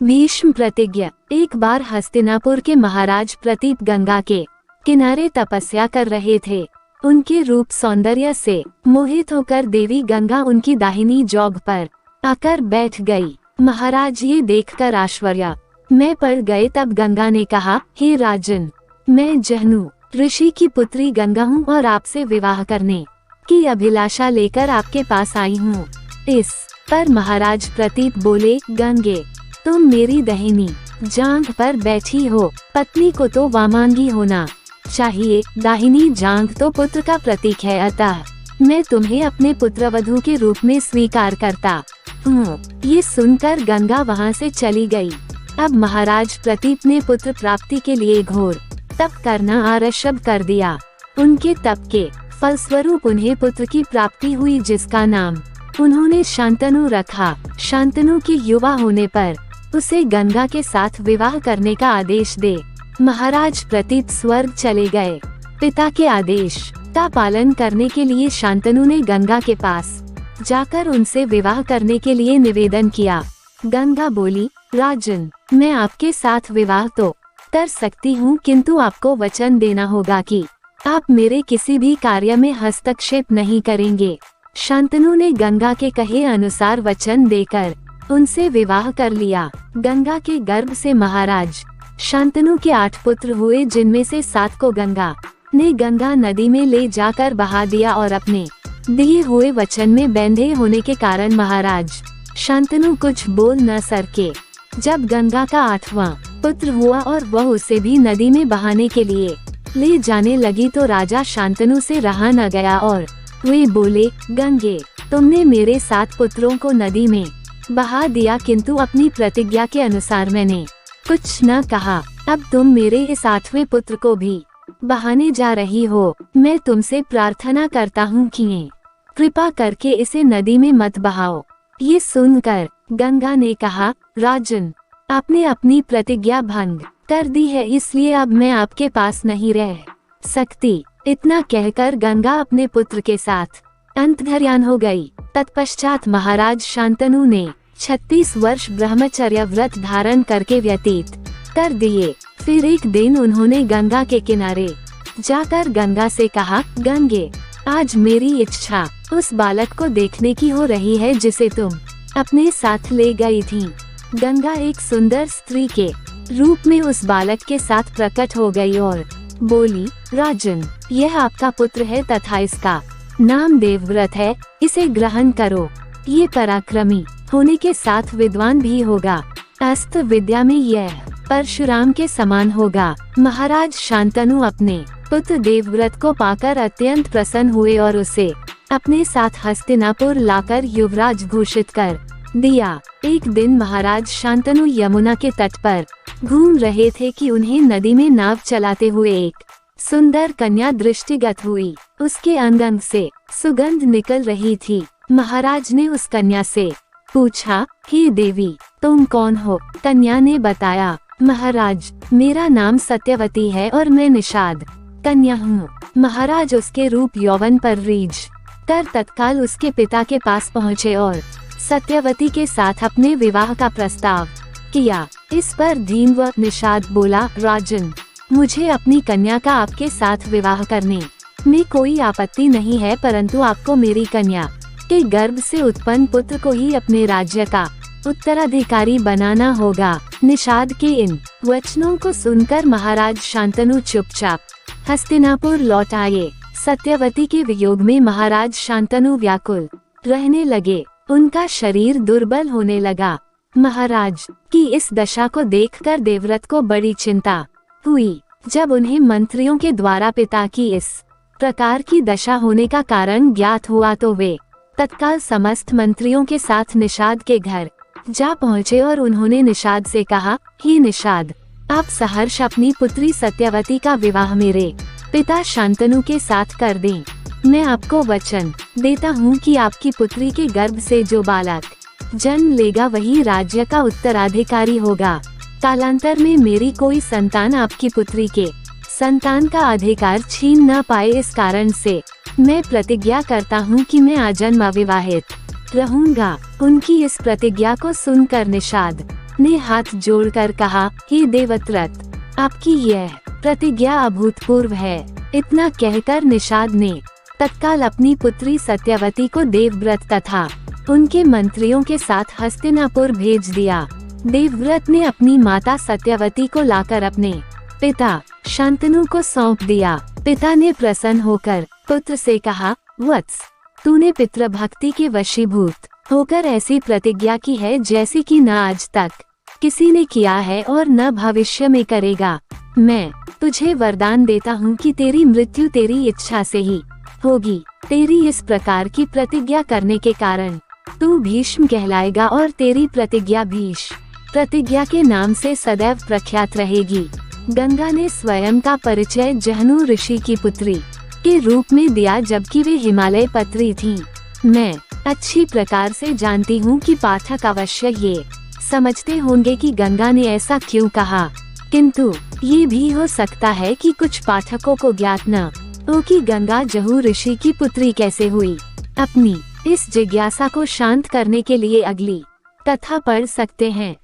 भीष्म प्रतिज्ञा। एक बार हस्तिनापुर के महाराज प्रतीप गंगा के किनारे तपस्या कर रहे थे। उनके रूप सौंदर्य से मोहित होकर देवी गंगा उनकी दाहिनी जौघ पर आकर बैठ गई। महाराज ये देखकर आश्चर्य में पड़ गए। तब गंगा ने कहा, हे राजन, मैं जहनु ऋषि की पुत्री गंगा हूँ और आपसे विवाह करने की अभिलाषा लेकर आपके पास आई हूँ। इस पर महाराज प्रतीप बोले, गंगे, तुम मेरी दाहिनी जांघ पर बैठी हो, पत्नी को तो वामांगी होना चाहिए। दाहिनी जांघ तो पुत्र का प्रतीक है, अतः मैं तुम्हें अपने पुत्रवधू के रूप में स्वीकार करता हूँ। ये सुनकर गंगा वहाँ से चली गई। अब महाराज प्रतीप ने पुत्र प्राप्ति के लिए घोर तप करना आरंभ कर दिया। उनके तप के फलस्वरूप उन्हें पुत्र की प्राप्ति हुई, जिसका नाम उन्होंने शांतनु रखा। शांतनु के युवा होने पर उसे गंगा के साथ विवाह करने का आदेश दे महाराज प्रतीप स्वर्ग चले गए। पिता के आदेश का पालन करने के लिए शांतनु ने गंगा के पास जाकर उनसे विवाह करने के लिए निवेदन किया। गंगा बोली, राजन, मैं आपके साथ विवाह तो कर सकती हूँ, किंतु आपको वचन देना होगा कि आप मेरे किसी भी कार्य में हस्तक्षेप नहीं करेंगे। शांतनु ने गंगा के कहे अनुसार वचन देकर उनसे विवाह कर लिया। गंगा के गर्भ से महाराज शांतनु के 8 पुत्र हुए, जिनमें से 7 को गंगा ने गंगा नदी में ले जाकर बहा दिया और अपने दिए हुए वचन में बंधे होने के कारण महाराज शांतनु कुछ बोल न सके। जब गंगा का 8वां पुत्र हुआ और वह उसे भी नदी में बहाने के लिए ले जाने लगी तो राजा शांतनु से रहा न गया और वे बोले, गंगे, तुमने मेरे 7 पुत्रों को नदी में बहा दिया, किंतु अपनी प्रतिज्ञा के अनुसार मैंने कुछ न कहा। अब तुम मेरे इस 8वें पुत्र को भी बहाने जा रही हो। मैं तुमसे प्रार्थना करता हूँ कि कृपा करके इसे नदी में मत बहाओ। ये सुनकर गंगा ने कहा, राजन, आपने अपनी प्रतिज्ञा भंग कर दी है, इसलिए अब मैं आपके पास नहीं रह सकती। इतना कहकर गंगा अपने पुत्र के साथ अंतर्ध्यान हो गई। तत्पश्चात महाराज शांतनु ने 36 वर्ष ब्रह्मचर्य व्रत धारण करके व्यतीत कर दिए। फिर एक दिन उन्होंने गंगा के किनारे जाकर गंगा से कहा, गंगे, आज मेरी इच्छा उस बालक को देखने की हो रही है जिसे तुम अपने साथ ले गई थी। गंगा एक सुंदर स्त्री के रूप में उस बालक के साथ प्रकट हो गई और बोली, राजन, यह आपका पुत्र है तथा इसका नाम देवव्रत है, इसे ग्रहण करो। ये पराक्रमी होने के साथ विद्वान भी होगा। अस्त्र विद्या में यह परशुराम के समान होगा। महाराज शांतनु अपने पुत्र देवव्रत को पाकर अत्यंत प्रसन्न हुए और उसे अपने साथ हस्तिनापुर लाकर युवराज घोषित कर दिया। एक दिन महाराज शांतनु यमुना के तट पर घूम रहे थे कि उन्हें नदी में नाव चलाते हुए एक सुंदर कन्या दृष्टिगत हुई। उसके अंग अंग से सुगंध निकल रही थी। महाराज ने उस कन्या से पूछा, हे देवी, तुम कौन हो? कन्या ने बताया, महाराज, मेरा नाम सत्यवती है और मैं निषाद कन्या हूँ। महाराज उसके रूप यौवन पर रीझ कर तत्काल उसके पिता के पास पहुँचे और सत्यवती के साथ अपने विवाह का प्रस्ताव किया। इस पर धीन व निषाद बोला, राजन, मुझे अपनी कन्या का आपके साथ विवाह करने में कोई आपत्ति नहीं है, परंतु आपको मेरी कन्या के गर्भ से उत्पन्न पुत्र को ही अपने राज्य का उत्तराधिकारी बनाना होगा। निषाद के इन वचनों को सुनकर महाराज शांतनु चुपचाप हस्तिनापुर लौट आए। सत्यवती के वियोग में महाराज शांतनु व्याकुल रहने लगे। उनका शरीर दुर्बल होने लगा। महाराज की इस दशा को देखकर देवव्रत को बड़ी चिंता हुई। जब उन्हें मंत्रियों के द्वारा पिता की इस प्रकार की दशा होने का कारण ज्ञात हुआ तो वे तत्काल समस्त मंत्रियों के साथ निषाद के घर जा पहुँचे और उन्होंने निषाद से कहा, हे निषाद, आप सहर्ष अपनी पुत्री सत्यवती का विवाह मेरे पिता शांतनु के साथ कर दें। मैं आपको वचन देता हूँ कि आपकी पुत्री के गर्भ से जो बालक जन्म लेगा वही राज्य का उत्तराधिकारी होगा। कालांतर में मेरी कोई संतान आपकी पुत्री के संतान का अधिकार छीन न पाए, इस कारण से मैं प्रतिज्ञा करता हूँ कि मैं आजन्म अविवाहित रहूंगा। उनकी इस प्रतिज्ञा को सुनकर निषाद ने हाथ जोड़कर कहा, हे देवव्रत, आपकी यह प्रतिज्ञा अभूतपूर्व है। इतना कहकर निषाद ने तत्काल अपनी पुत्री सत्यवती को देवव्रत तथा उनके मंत्रियों के साथ हस्तिनापुर भेज दिया। देवव्रत ने अपनी माता सत्यवती को लाकर अपने पिता शांतनु को सौंप दिया। पिता ने प्रसन्न होकर पुत्र से कहा, वत्स, तूने पितृभक्ति के वशीभूत होकर ऐसी प्रतिज्ञा की है जैसी कि न आज तक किसी ने किया है और न भविष्य में करेगा। मैं तुझे वरदान देता हूँ कि तेरी मृत्यु तेरी इच्छा से ही होगी। तेरी इस प्रकार की प्रतिज्ञा करने के कारण तू भीष्म कहलाएगा और तेरी प्रतिज्ञा भीष्म प्रतिज्ञा के नाम से सदैव प्रख्यात रहेगी। गंगा ने स्वयं का परिचय जहनु ऋषि की पुत्री के रूप में दिया, जबकि वे हिमालय पत्री थीं। मैं अच्छी प्रकार से जानती हूँ कि पाठक अवश्य ये समझते होंगे कि गंगा ने ऐसा क्यों कहा, किंतु ये भी हो सकता है कि कुछ पाठकों को ज्ञात न हो कि गंगा जहु ऋषि की पुत्री कैसे हुई। अपनी इस जिज्ञासा को शांत करने के लिए अगली कथा पढ़ सकते हैं।